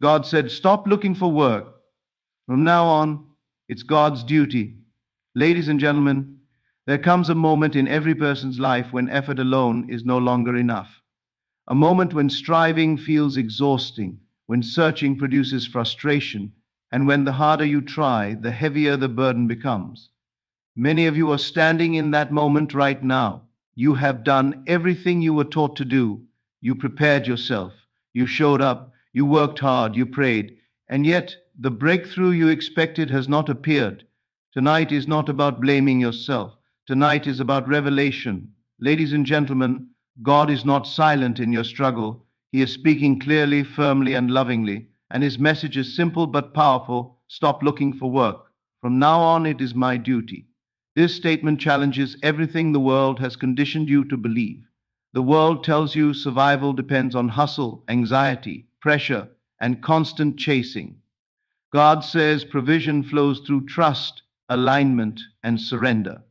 God said, stop looking for work. From now on, it's God's duty. Ladies and gentlemen, there comes a moment in every person's life when effort alone is no longer enough. A moment when striving feels exhausting, when searching produces frustration, and when the harder you try, the heavier the burden becomes. Many of you are standing in that moment right now. You have done everything you were taught to do. You prepared yourself. You showed up. You worked hard. You prayed. And yet, the breakthrough you expected has not appeared. Tonight is not about blaming yourself. Tonight is about revelation. Ladies and gentlemen, God is not silent in your struggle. He is speaking clearly, firmly, and lovingly. And his message is simple but powerful. Stop looking for work. From now on, it is my duty. This statement challenges everything the world has conditioned you to believe. The world tells you survival depends on hustle, anxiety, pressure, and constant chasing. God says provision flows through trust, alignment, and surrender.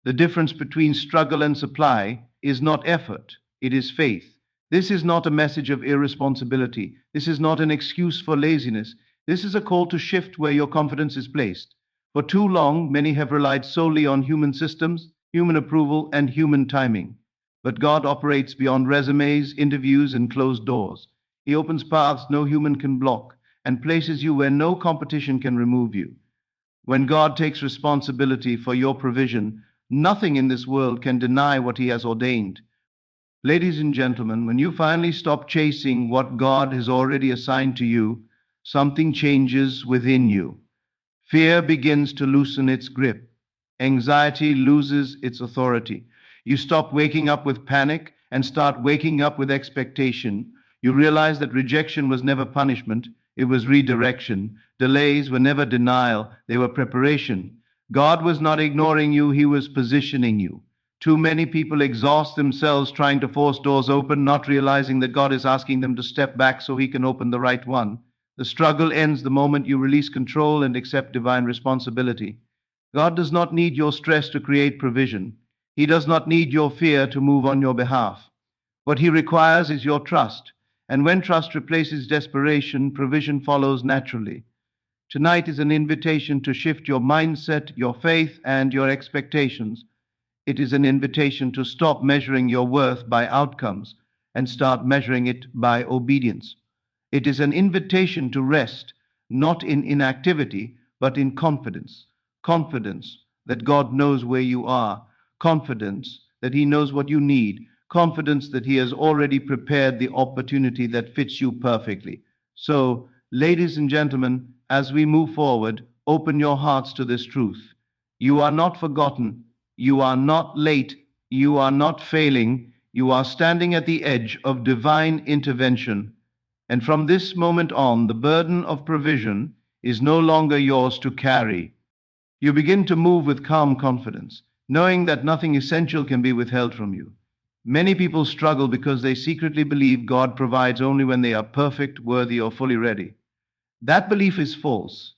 The difference between struggle and supply is not effort, it is faith. This is not a message of irresponsibility. This is not an excuse for laziness. This is a call to shift where your confidence is placed. For too long, many have relied solely on human systems, human approval, and human timing. But God operates beyond resumes, interviews, and closed doors. He opens paths no human can block and places you where no competition can remove you. When God takes responsibility for your provision, nothing in this world can deny what He has ordained. Ladies and gentlemen, when you finally stop chasing what God has already assigned to you, something changes within you. Fear begins to loosen its grip. Anxiety loses its authority. You stop waking up with panic and start waking up with expectation. You realize that rejection was never punishment, it was redirection. Delays were never denial, they were preparation. God was not ignoring you, He was positioning you. Too many people exhaust themselves trying to force doors open, not realizing that God is asking them to step back so He can open the right one. The struggle ends the moment you release control and accept divine responsibility. God does not need your stress to create provision. He does not need your fear to move on your behalf. What He requires is your trust. And when trust replaces desperation, provision follows naturally. Tonight is an invitation to shift your mindset, your faith, and your expectations. It is an invitation to stop measuring your worth by outcomes and start measuring it by obedience. It is an invitation to rest, not in inactivity, but in confidence. Confidence that God knows where you are, confidence that He knows what you need, confidence that He has already prepared the opportunity that fits you perfectly. So, ladies and gentlemen, as we move forward, open your hearts to this truth. You are not forgotten. You are not late. You are not failing. You are standing at the edge of divine intervention. And from this moment on, the burden of provision is no longer yours to carry. You begin to move with calm confidence, knowing that nothing essential can be withheld from you. Many people struggle because they secretly believe God provides only when they are perfect, worthy, or fully ready. That belief is false.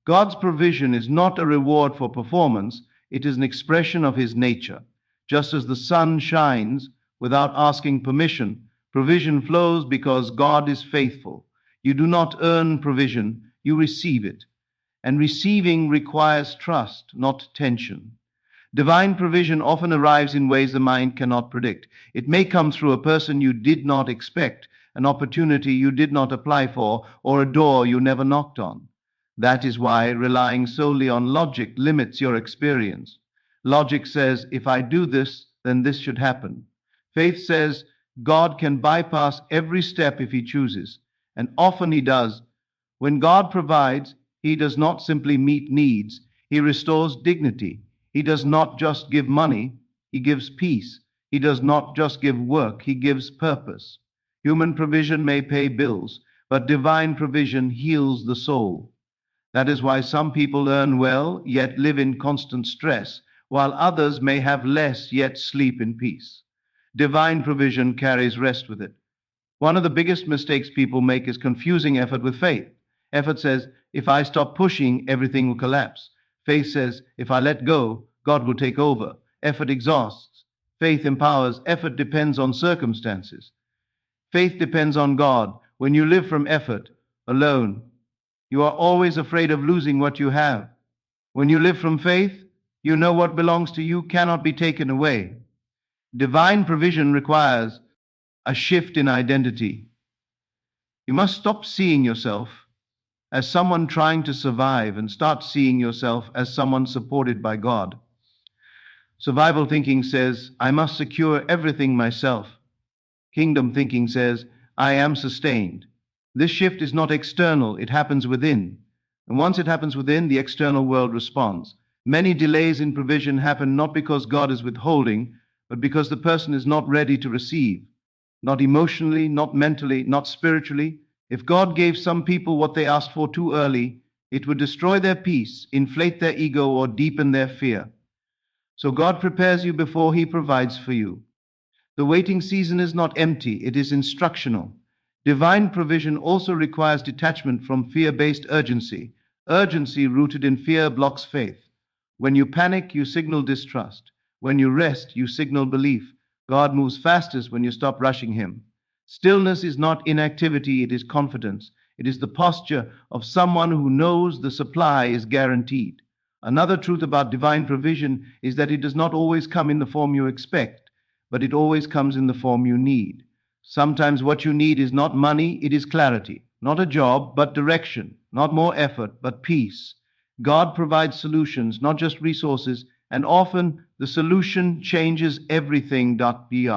God's provision is not a reward for performance, it is an expression of His nature. Just as the sun shines without asking permission, provision flows because God is faithful. You do not earn provision, you receive it. And receiving requires trust, not tension. Divine provision often arrives in ways the mind cannot predict. It may come through a person you did not expect, an opportunity you did not apply for, or a door you never knocked on. That is why relying solely on logic limits your experience. Logic says, if I do this, then this should happen. Faith says, God can bypass every step if He chooses, and often He does. When God provides, He does not simply meet needs, He restores dignity. He does not just give money, He gives peace. He does not just give work, He gives purpose. Human provision may pay bills, but divine provision heals the soul. That is why some people earn well, yet live in constant stress, while others may have less, yet sleep in peace. Divine provision carries rest with it. One of the biggest mistakes people make is confusing effort with faith. Effort says, if I stop pushing, everything will collapse. Faith says, if I let go, God will take over. Effort exhausts. Faith empowers. Effort depends on circumstances. Faith depends on God. When you live from effort, alone. You are always afraid of losing what you have. When you live from faith, you know what belongs to you cannot be taken away. Divine provision requires a shift in identity. You must stop seeing yourself as someone trying to survive and start seeing yourself as someone supported by God. Survival thinking says, I must secure everything myself. Kingdom thinking says, I am sustained. This shift is not external, it happens within. And once it happens within, the external world responds. Many delays in provision happen not because God is withholding, but because the person is not ready to receive. Not emotionally, not mentally, not spiritually. If God gave some people what they asked for too early, it would destroy their peace, inflate their ego, or deepen their fear. So God prepares you before He provides for you. The waiting season is not empty, it is instructional. Divine provision also requires detachment from fear based urgency. Urgency rooted in fear blocks faith. When you panic, you signal distrust. When you rest, you signal belief. God moves fastest when you stop rushing Him. Stillness is not inactivity, it is confidence. It is the posture of someone who knows the supply is guaranteed. Another truth about divine provision is that it does not always come in the form you expect, but it always comes in the form you need. Sometimes what you need is not money, it is clarity. Not a job, but direction. Not more effort, but peace. God provides solutions, not just resources, and often the solution changes everything. Br.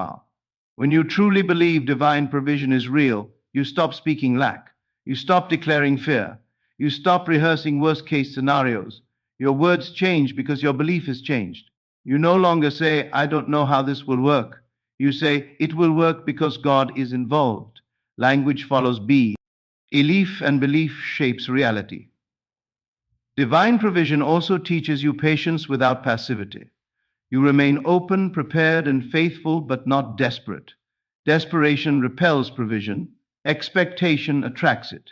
When you truly believe divine provision is real, you stop speaking lack. You stop declaring fear. You stop rehearsing worst case scenarios. Your words change because your belief has changed. You no longer say, I don't know how this will work. You say, it will work because God is involved. Language follows B. Belief and belief shapes reality. Divine provision also teaches you patience without passivity. You remain open, prepared, and faithful, but not desperate. Desperation repels provision, expectation attracts it.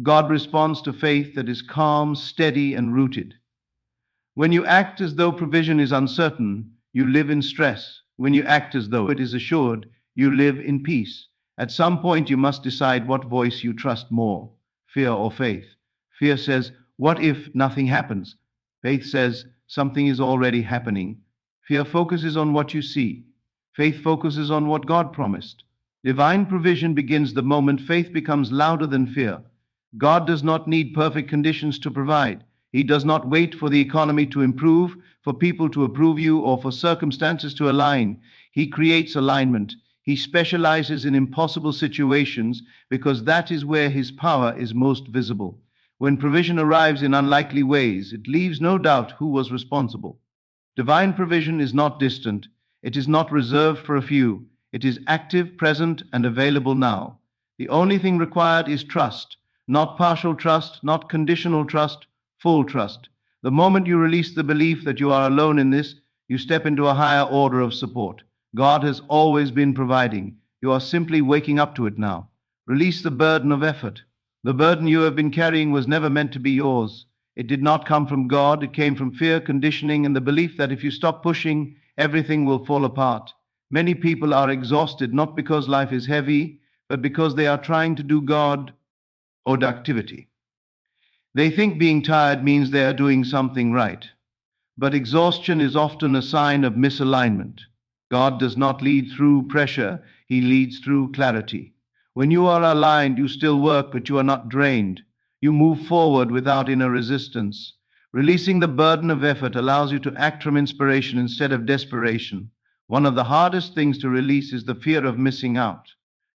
God responds to faith that is calm, steady, and rooted. When you act as though provision is uncertain, you live in stress. When you act as though it is assured, you live in peace. At some point, you must decide what voice you trust more, fear or faith. Fear says, what if nothing happens? Faith says, something is already happening. Fear focuses on what you see. Faith focuses on what God promised. Divine provision begins the moment faith becomes louder than fear. God does not need perfect conditions to provide. He does not wait for the economy to improve, for people to approve you, or for circumstances to align. He creates alignment. He specializes in impossible situations because that is where his power is most visible. When provision arrives in unlikely ways, it leaves no doubt who was responsible. Divine provision is not distant. It is not reserved for a few. It is active, present, and available now. The only thing required is trust, not partial trust, not conditional trust, full trust. The moment you release the belief that you are alone in this, you step into a higher order of support. God has always been providing. You are simply waking up to it now. Release the burden of effort. The burden you have been carrying was never meant to be yours. It did not come from God. It came from fear, conditioning, and the belief that if you stop pushing, everything will fall apart. Many people are exhausted not because life is heavy, but because they are trying to do God or activity. They think being tired means they are doing something right. But exhaustion is often a sign of misalignment. God does not lead through pressure, He leads through clarity. When you are aligned, you still work, but you are not drained. You move forward without inner resistance. Releasing the burden of effort allows you to act from inspiration instead of desperation. One of the hardest things to release is the fear of missing out.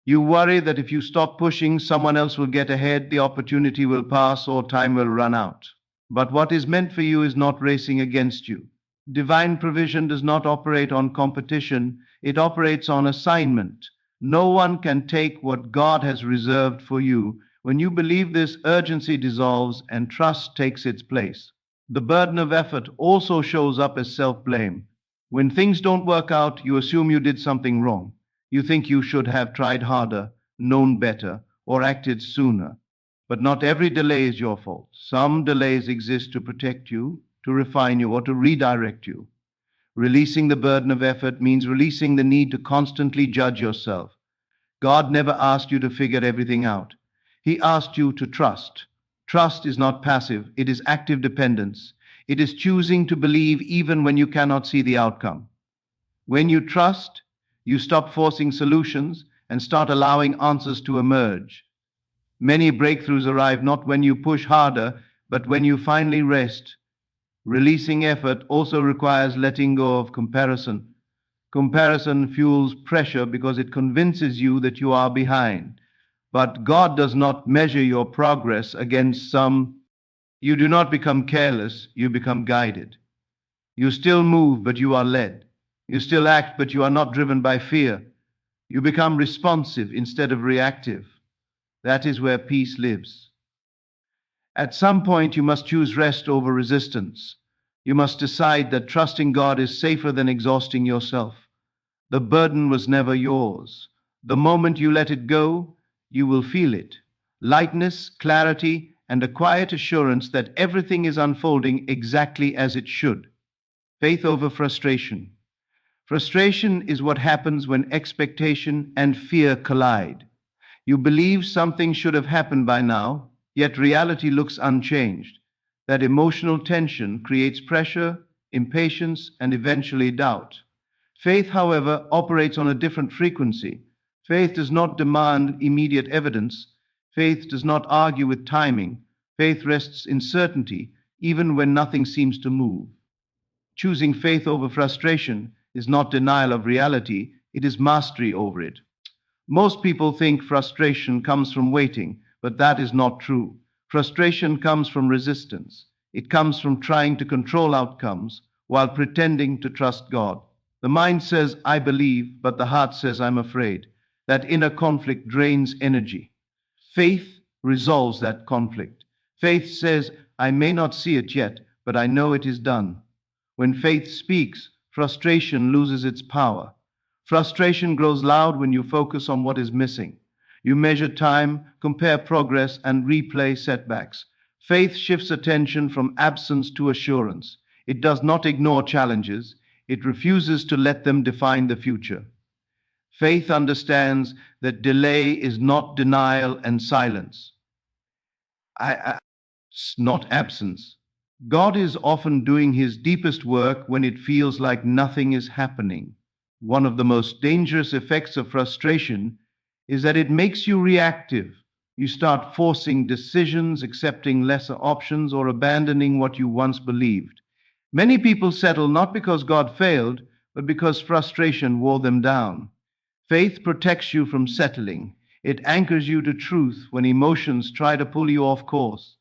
You worry that if you stop pushing, someone else will get ahead, the opportunity will pass, or time will run out. But what is meant for you is not racing against you. Divine provision does not operate on competition, it operates on assignment. No one can take what God has reserved for you. When you believe this, urgency dissolves and trust takes its place. The burden of effort also shows up as self blame. When things don't work out, you assume you did something wrong. You think you should have tried harder, known better, or acted sooner. But not every delay is your fault. Some delays exist to protect you, to refine you, or to redirect you. Releasing the burden of effort means releasing the need to constantly judge yourself. God never asked you to figure everything out. He asked you to trust. Trust is not passive, it is active dependence. It is choosing to believe even when you cannot see the outcome. When you trust, you stop forcing solutions and start allowing answers to emerge. Many breakthroughs arrive not when you push harder, but when you finally rest. Releasing effort also requires letting go of comparison. Comparison fuels pressure because it convinces you that you are behind. But God does not measure your progress against some. You do not become careless, you become guided. You still move, but you are led. You still act, but you are not driven by fear. You become responsive instead of reactive. That is where peace lives. At some point, you must choose rest over resistance. You must decide that trusting God is safer than exhausting yourself. The burden was never yours. The moment you let it go, you will feel it. Lightness, clarity, and a quiet assurance that everything is unfolding exactly as it should. Faith over frustration. Frustration is what happens when expectation and fear collide. You believe something should have happened by now, yet reality looks unchanged. That emotional tension creates pressure, impatience, and eventually doubt. Faith, however, operates on a different frequency. Faith does not demand immediate evidence. Faith does not argue with timing. Faith rests in certainty, even when nothing seems to move. Choosing faith over frustration is not denial of reality, it is mastery over it. Most people think frustration comes from waiting, but that is not true. Frustration comes from resistance. It comes from trying to control outcomes while pretending to trust God. The mind says, I believe, but the heart says, I'm afraid. That inner conflict drains energy. Faith resolves that conflict. Faith says, I may not see it yet, but I know it is done. When faith speaks, frustration loses its power. Frustration grows loud when you focus on what is missing. You measure time, compare progress, and replay setbacks. Faith shifts attention from absence to assurance. It does not ignore challenges, it refuses to let them define the future. Faith understands that delay is not denial and silence. It's not absence. God is often doing his deepest work when it feels like nothing is happening. One of the most dangerous effects of frustration is that it makes you reactive. You start forcing decisions, accepting lesser options, or abandoning what you once believed. Many people settle not because God failed, but because frustration wore them down. Faith protects you from settling. It anchors you to truth when emotions try to pull you off course.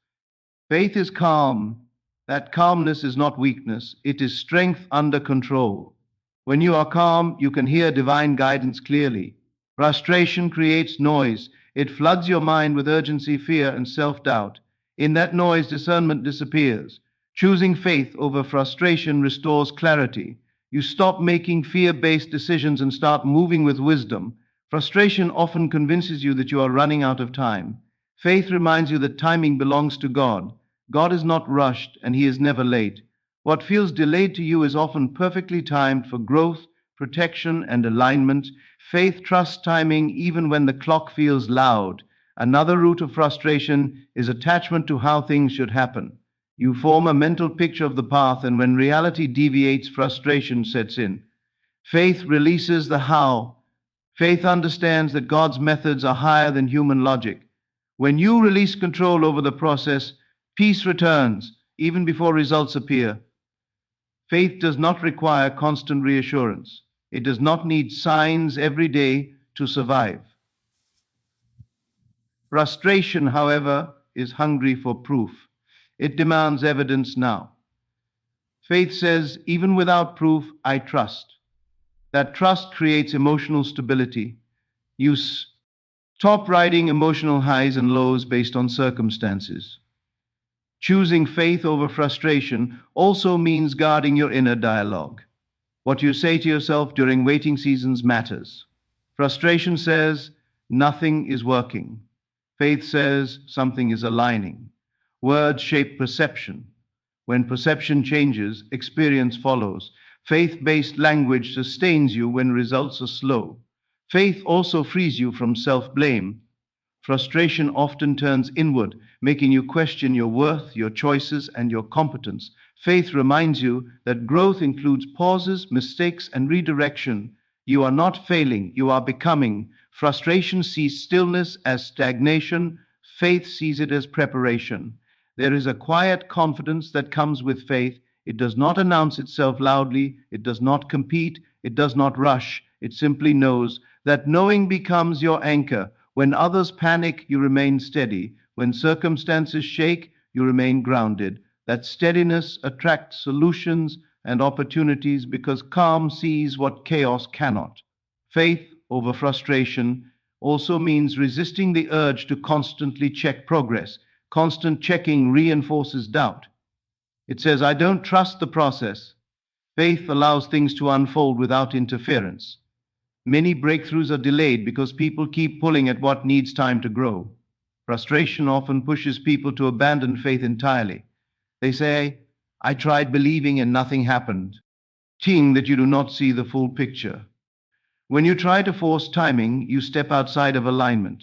Faith is calm. That calmness is not weakness, it is strength under control. When you are calm, you can hear divine guidance clearly. Frustration creates noise. It floods your mind with urgency, fear, and self doubt. In that noise, discernment disappears. Choosing faith over frustration restores clarity. You stop making fear based decisions and start moving with wisdom. Frustration often convinces you that you are running out of time. Faith reminds you that timing belongs to God. God is not rushed and he is never late. What feels delayed to you is often perfectly timed for growth, protection, and alignment. Faith trusts timing even when the clock feels loud. Another root of frustration is attachment to how things should happen. You form a mental picture of the path, and when reality deviates, frustration sets in. Faith releases the how. Faith understands that God's methods are higher than human logic. When you release control over the process, peace returns even before results appear. Faith does not require constant reassurance. It does not need signs every day to survive. Frustration, however, is hungry for proof. It demands evidence now. Faith says, even without proof, I trust. That trust creates emotional stability. You stop riding emotional highs and lows based on circumstances. Choosing faith over frustration also means guarding your inner dialogue. What you say to yourself during waiting seasons matters. Frustration says, nothing is working. Faith says, something is aligning. Words shape perception. When perception changes, experience follows. Faith based language sustains you when results are slow. Faith also frees you from self blame. Frustration often turns inward, making you question your worth, your choices, and your competence. Faith reminds you that growth includes pauses, mistakes, and redirection. You are not failing, you are becoming. Frustration sees stillness as stagnation, faith sees it as preparation. There is a quiet confidence that comes with faith. It does not announce itself loudly, it does not compete, it does not rush. It simply knows. That knowing becomes your anchor. When others panic, you remain steady. When circumstances shake, you remain grounded. That steadiness attracts solutions and opportunities because calm sees what chaos cannot. Faith over frustration also means resisting the urge to constantly check progress. Constant checking reinforces doubt. It says, I don't trust the process. Faith allows things to unfold without interference. Many breakthroughs are delayed because people keep pulling at what needs time to grow. Frustration often pushes people to abandon faith entirely. They say, I tried believing and nothing happened, seeing that you do not see the full picture. When you try to force timing, you step outside of alignment.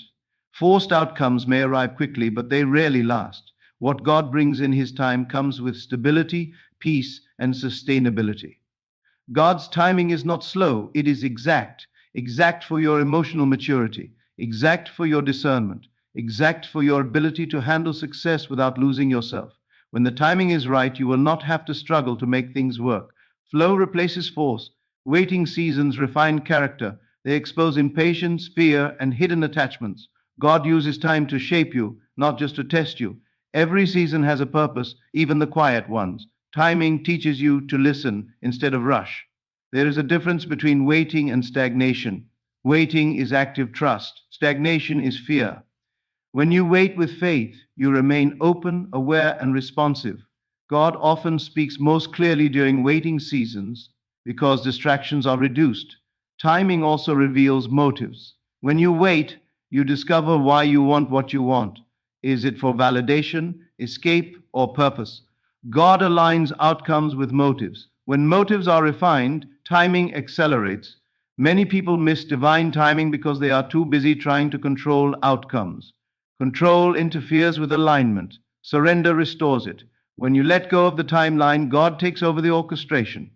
Forced outcomes may arrive quickly, but they rarely last. What God brings in His time comes with stability, peace, and sustainability. God's timing is not slow, it is exact. Exact for your emotional maturity, exact for your discernment, exact for your ability to handle success without losing yourself. When the timing is right, you will not have to struggle to make things work. Flow replaces force. Waiting seasons refine character. They expose impatience, fear, and hidden attachments. God uses time to shape you, not just to test you. Every season has a purpose, even the quiet ones. Timing teaches you to listen instead of rush. There is a difference between waiting and stagnation. Waiting is active trust, stagnation is fear. When you wait with faith, you remain open, aware, and responsive. God often speaks most clearly during waiting seasons because distractions are reduced. Timing also reveals motives. When you wait, you discover why you want what you want. Is it for validation, escape, or purpose? God aligns outcomes with motives. When motives are refined, timing accelerates. Many people miss divine timing because they are too busy trying to control outcomes. Control interferes with alignment. Surrender restores it. When you let go of the timeline, God takes over the orchestration.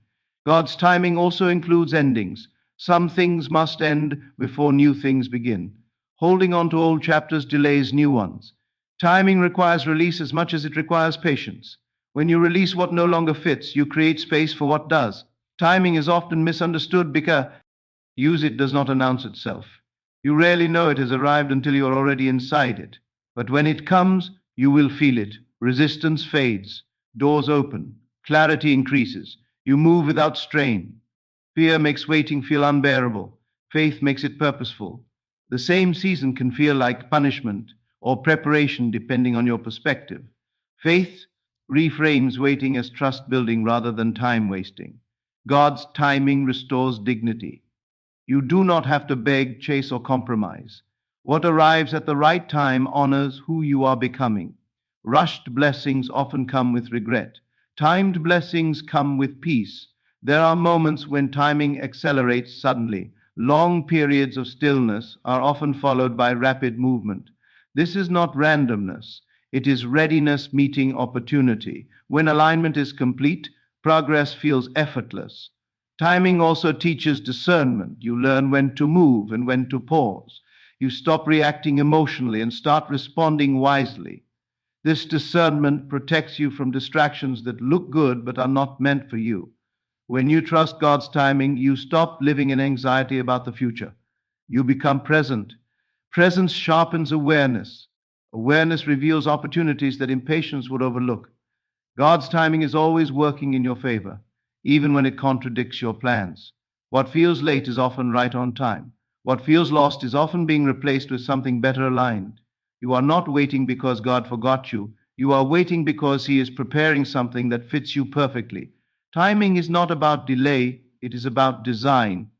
God's timing also includes endings. Some things must end before new things begin. Holding on to old chapters delays new ones. Timing requires release as much as it requires patience. When you release what no longer fits, you create space for what does. Timing is often misunderstood because use it does not announce itself. You rarely know it has arrived until you are already inside it. But when it comes, you will feel it. Resistance fades, doors open, clarity increases. You move without strain. Fear makes waiting feel unbearable. Faith makes it purposeful. The same season can feel like punishment or preparation depending on your perspective. Faith reframes waiting as trust building rather than time wasting. God's timing restores dignity. You do not have to beg, chase, or compromise. What arrives at the right time honors who you are becoming. Rushed blessings often come with regret. Timed blessings come with peace. There are moments when timing accelerates suddenly. Long periods of stillness are often followed by rapid movement. This is not randomness. It is readiness meeting opportunity. When alignment is complete, progress feels effortless. Timing also teaches discernment. You learn when to move and when to pause. You stop reacting emotionally and start responding wisely. This discernment protects you from distractions that look good but are not meant for you. When you trust God's timing, you stop living in anxiety about the future. You become present. Presence sharpens awareness. Awareness reveals opportunities that impatience would overlook. God's timing is always working in your favor, even when it contradicts your plans. What feels late is often right on time. What feels lost is often being replaced with something better aligned. You are not waiting because God forgot you. You are waiting because He is preparing something that fits you perfectly. Timing is not about delay, it is about design.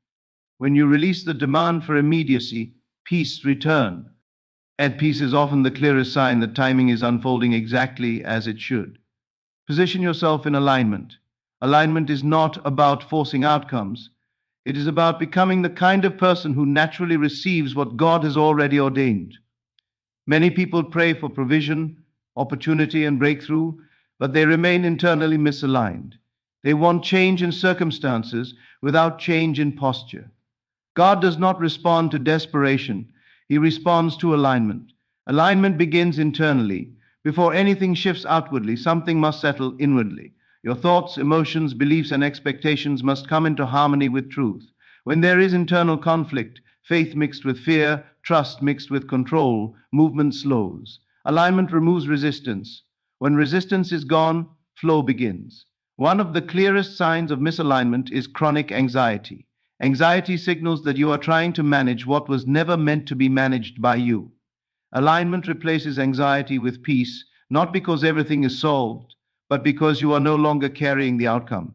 When you release the demand for immediacy, peace returns. And peace is often the clearest sign that timing is unfolding exactly as it should. Position yourself in alignment. Alignment is not about forcing outcomes. It is about becoming the kind of person who naturally receives what God has already ordained. Many people pray for provision, opportunity, and breakthrough, but they remain internally misaligned. They want change in circumstances without change in posture. God does not respond to desperation, He responds to alignment. Alignment begins internally. Before anything shifts outwardly, something must settle inwardly. Your thoughts, emotions, beliefs, and expectations must come into harmony with truth. When there is internal conflict, faith mixed with fear, trust mixed with control, movement slows. Alignment removes resistance. When resistance is gone, flow begins. One of the clearest signs of misalignment is chronic anxiety. Anxiety signals that you are trying to manage what was never meant to be managed by you. Alignment replaces anxiety with peace, not because everything is solved, but because you are no longer carrying the outcome.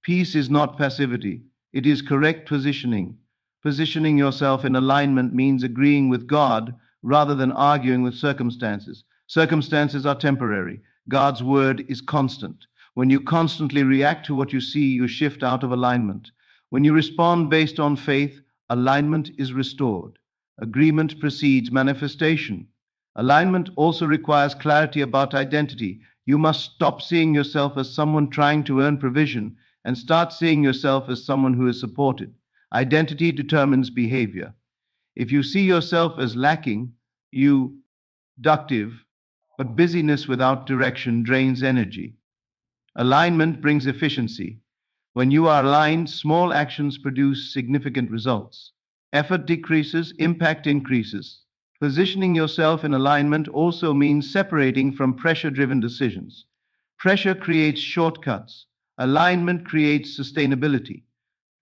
Peace is not passivity, it is correct positioning. Positioning yourself in alignment means agreeing with God rather than arguing with circumstances. Circumstances are temporary, God's word is constant. When you constantly react to what you see, you shift out of alignment. When you respond based on faith, alignment is restored. Agreement precedes manifestation. Alignment also requires clarity about identity. You must stop seeing yourself as someone trying to earn provision and start seeing yourself as someone who is supported. Identity determines behavior. If you see yourself as lacking, you productive, but busyness without direction drains energy. Alignment brings efficiency. When you are aligned, small actions produce significant results. Effort decreases, impact increases. Positioning yourself in alignment also means separating from pressure driven decisions. Pressure creates shortcuts, alignment creates sustainability.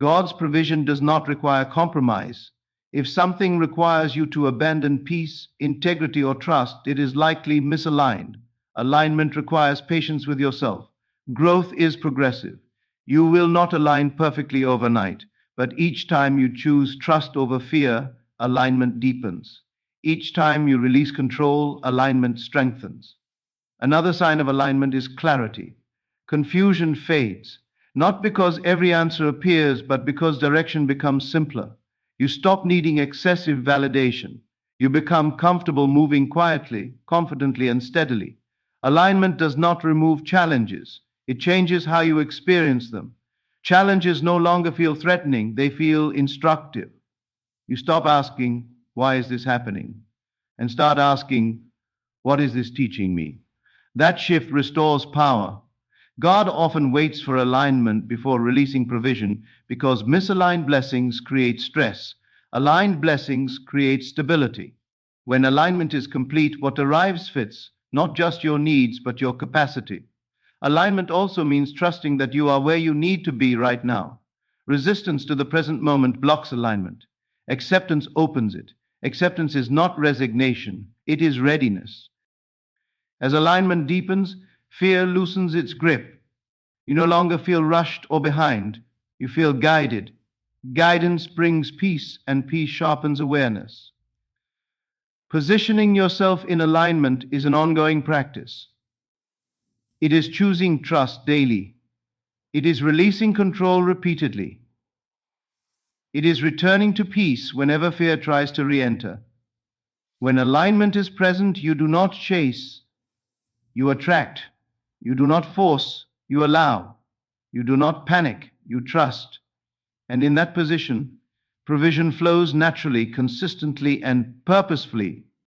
God's provision does not require compromise. If something requires you to abandon peace, integrity, or trust, it is likely misaligned. Alignment requires patience with yourself. Growth is progressive. You will not align perfectly overnight, but each time you choose trust over fear, alignment deepens. Each time you release control, alignment strengthens. Another sign of alignment is clarity. Confusion fades, not because every answer appears, but because direction becomes simpler. You stop needing excessive validation. You become comfortable moving quietly, confidently, and steadily. Alignment does not remove challenges, it changes how you experience them. Challenges no longer feel threatening, they feel instructive. You stop asking, "Why is this happening?" and start asking, "What is this teaching me?" That shift restores power. God often waits for alignment before releasing provision because misaligned blessings create stress. Aligned blessings create stability. When alignment is complete, what arrives fits not just your needs but your capacity. Alignment also means trusting that you are where you need to be right now. Resistance to the present moment blocks alignment. Acceptance opens it. Acceptance is not resignation, it is readiness. As alignment deepens, fear loosens its grip. You no longer feel rushed or behind, you feel guided. Guidance brings peace, and peace sharpens awareness. Positioning yourself in alignment is an ongoing practice. It is choosing trust daily. It is releasing control repeatedly. It is returning to peace whenever fear tries to re enter. When alignment is present, you do not chase, you attract. You do not force, you allow. You do not panic, you trust. And in that position, provision flows naturally, consistently, and purposefully.